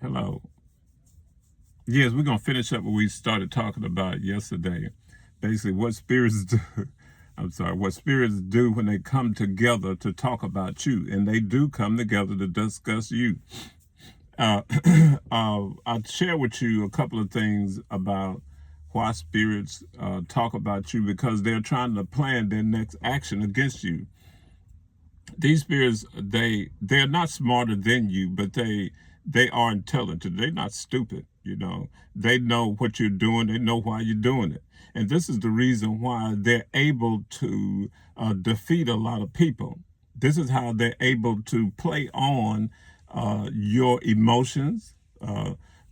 Hello. Yes, we're gonna finish up what we started talking about yesterday. Basically, what spirits do. I'm sorry. What spirits do when they come together to talk about you, and they do come together to discuss you. Uh, I'll share with you a couple of things about why spirits talk about you because they're trying to plan their next action against you. These spirits, they're not smarter than you, but they are intelligent. They're not stupid. They know what you're doing. They know why you're doing it, and this is the reason why they're able to defeat a lot of people. This is how they're able to play on your emotions,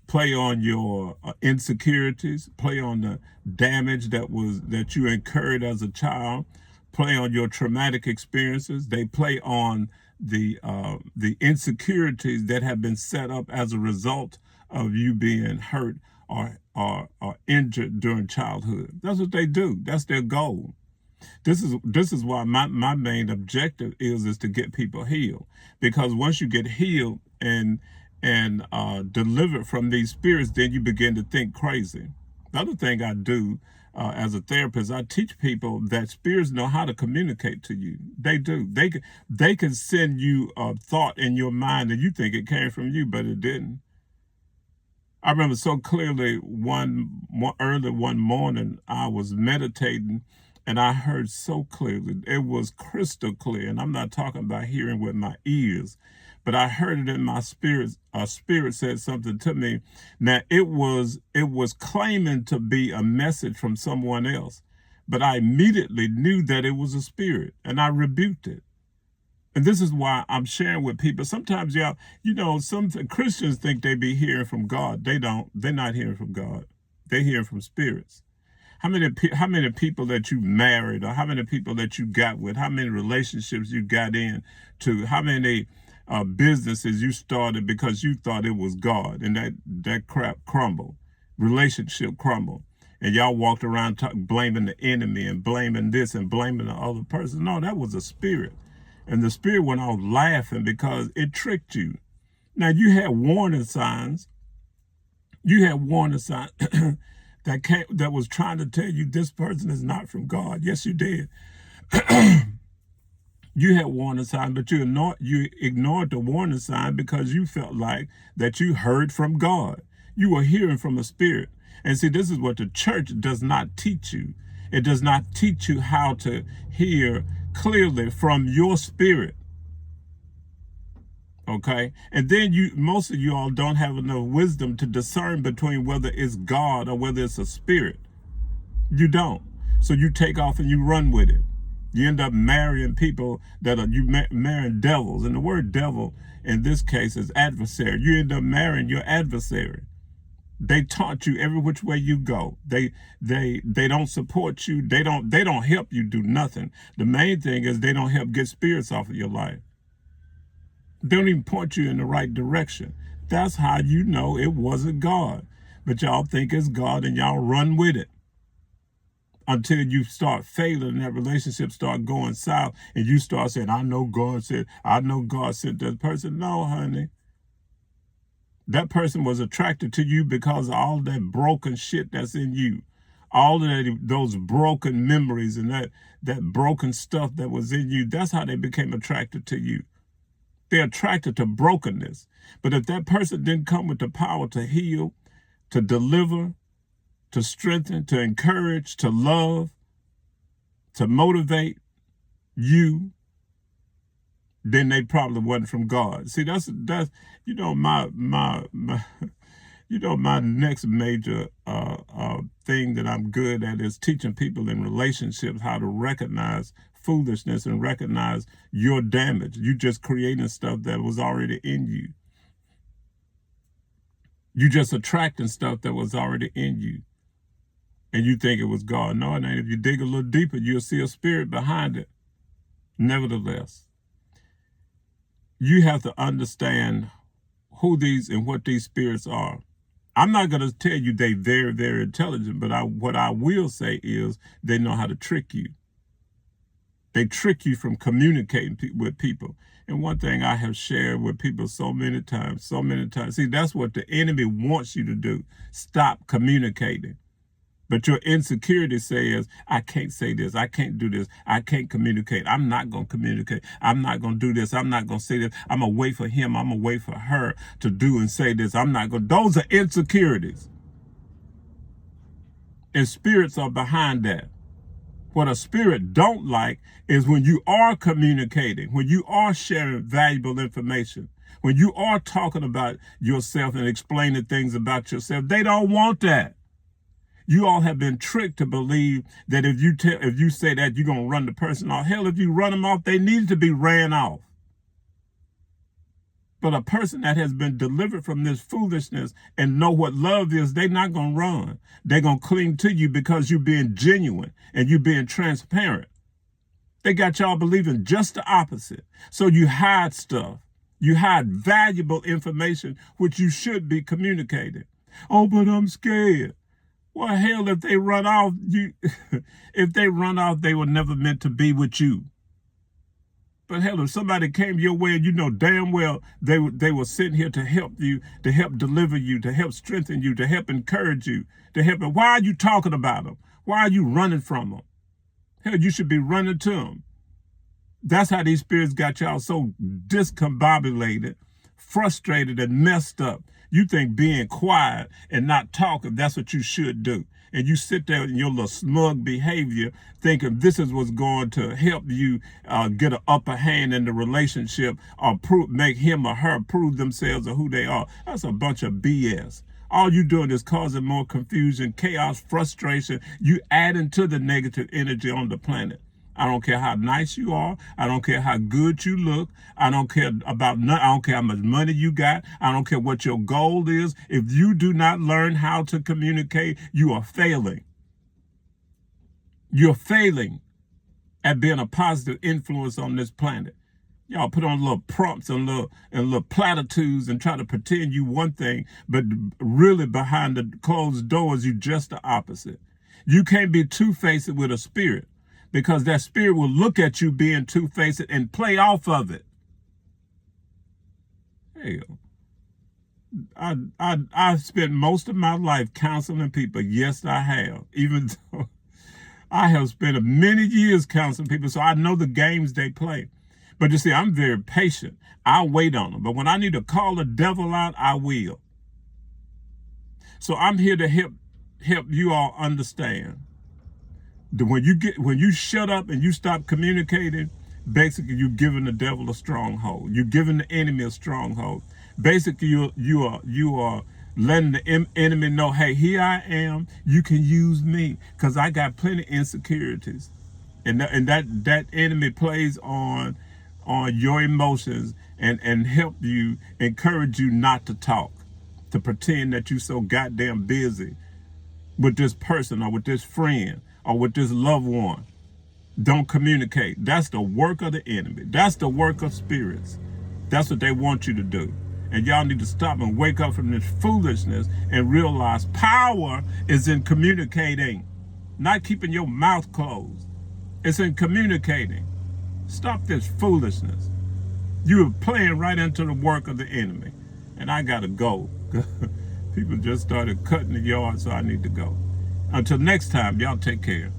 play on your insecurities, play on the damage that you incurred as a child, play on your traumatic experiences. They play on the insecurities that have been set up as a result of you being hurt or injured during childhood. That's what they do. That's their goal. This is why my main objective is to get people healed. Because once you get healed and delivered from these spirits, then you begin to think crazy. The other thing I do as a therapist, I teach people that spirits know how to communicate to you. They do. They can send you a thought in your mind and you think it came from you, but it didn't. I remember so clearly early one morning, I was meditating and I heard so clearly. It was crystal clear. And I'm not talking about hearing with my ears, but I heard it in my spirit. A spirit said something to me. Now it was claiming to be a message from someone else, but I immediately knew that it was a spirit and I rebuked it. And this is why I'm sharing with people. Sometimes, some Christians think they be hearing from God. They don't. They're not hearing from God. They're hearing from spirits. How many people that you married, or how many people that you got with, how many relationships you got in, to how many businesses you started because you thought it was God, and that crap crumbled, relationship crumbled, and y'all walked around blaming the enemy and blaming this and blaming the other person. No, that was a spirit. And the spirit went off laughing because it tricked you. Now you had warning signs. You had warning signs that was trying to tell you this person is not from God. Yes, you did. You had warning signs, but you ignored the warning sign because you felt like that you heard from God. You were hearing from a spirit. And see, this is what the church does not teach you. It does not teach you how to hear clearly from your spirit. Okay. And then most of you all don't have enough wisdom to discern between whether it's God or whether it's a spirit. You don't. So you take off and you run with it. You end up marrying people that are marrying devils. And the word devil in this case is adversary. You end up marrying your adversary. They taunt you every which way you go. They don't support you. They don't help you do nothing. The main thing is they don't help get spirits off of your life. They don't even point you in the right direction. That's how you know it wasn't God. But y'all think it's God and y'all run with it until you start failing and that relationship start going south and you start saying, I know God sent that person. No, honey. That person was attracted to you because of all that broken shit that's in you. All of those broken memories and that broken stuff that was in you. That's how they became attracted to you. They're attracted to brokenness. But if that person didn't come with the power to heal, to deliver, to strengthen, to encourage, to love, to motivate you, then they probably wasn't from God. See, that's my my next major thing that I'm good at is teaching people in relationships how to recognize foolishness and recognize your damage. You just creating stuff that was already in you. You just attracting stuff that was already in you. And you think it was God. No, it ain't. If you dig a little deeper, you'll see a spirit behind it. Nevertheless, you have to understand who these and what these spirits are. I'm not going to tell you they very, very intelligent, but what I will say is they know how to trick you. They trick you from communicating with people. And one thing I have shared with people so many times, see, that's what the enemy wants you to do. Stop communicating. But your insecurity says, I can't say this. I can't do this. I can't communicate. I'm not going to communicate. I'm not going to do this. I'm not going to say this. I'm going to wait for him. I'm going to wait for her to do and say this. I'm not going to. Those are insecurities. And spirits are behind that. What a spirit don't like is when you are communicating, when you are sharing valuable information, when you are talking about yourself and explaining things about yourself. They don't want that. You all have been tricked to believe that if you say that, you're going to run the person off. Hell, if you run them off, they need to be ran off. But a person that has been delivered from this foolishness and know what love is, they're not going to run. They're going to cling to you because you're being genuine and you're being transparent. They got y'all believing just the opposite. So you hide stuff. You hide valuable information, which you should be communicating. Oh, but I'm scared. Well, hell, if they run off, they were never meant to be with you. But hell, if somebody came your way and you know damn well they were sitting here to help you, to help deliver you, to help strengthen you, to help encourage you, to help. Why are you talking about them? Why are you running from them? Hell, you should be running to them. That's how these spirits got y'all so discombobulated, frustrated, and messed up. You think being quiet and not talking, that's what you should do. And you sit there in your little smug behavior thinking this is what's going to help you get an upper hand in the relationship or make him or her prove themselves or who they are. That's a bunch of BS. All you doing is causing more confusion, chaos, frustration. You adding to the negative energy on the planet. I don't care how nice you are. I don't care how good you look. I don't care about I don't care how much money you got. I don't care what your goal is. If you do not learn how to communicate, you are failing. You're failing at being a positive influence on this planet. Y'all put on little prompts and little platitudes and try to pretend you one thing, but really behind the closed doors, you just the opposite. You can't be two-faced with a spirit, because that spirit will look at you being two-faced and play off of it. Hell, I've spent most of my life counseling people. Yes, I have. Even though I have spent many years counseling people, so I know the games they play. But you see, I'm very patient. I'll wait on them. But when I need to call the devil out, I will. So I'm here to help you all understand. When you shut up and you stop communicating, basically you're giving the devil a stronghold. You're giving the enemy a stronghold. Basically, you are letting the enemy know, hey, here I am. You can use me because I got plenty of insecurities, and that enemy plays on your emotions and help you, encourage you not to talk, to pretend that you're so goddamn busy with this person or with this friend or with this loved one. Don't communicate. That's the work of the enemy. That's the work of spirits. That's what they want you to do. And y'all need to stop and wake up from this foolishness and realize power is in communicating, not keeping your mouth closed. It's in communicating. Stop this foolishness. You're playing right into the work of the enemy. And I gotta go. People just started cutting the yard, so I need to go. Until next time, y'all take care.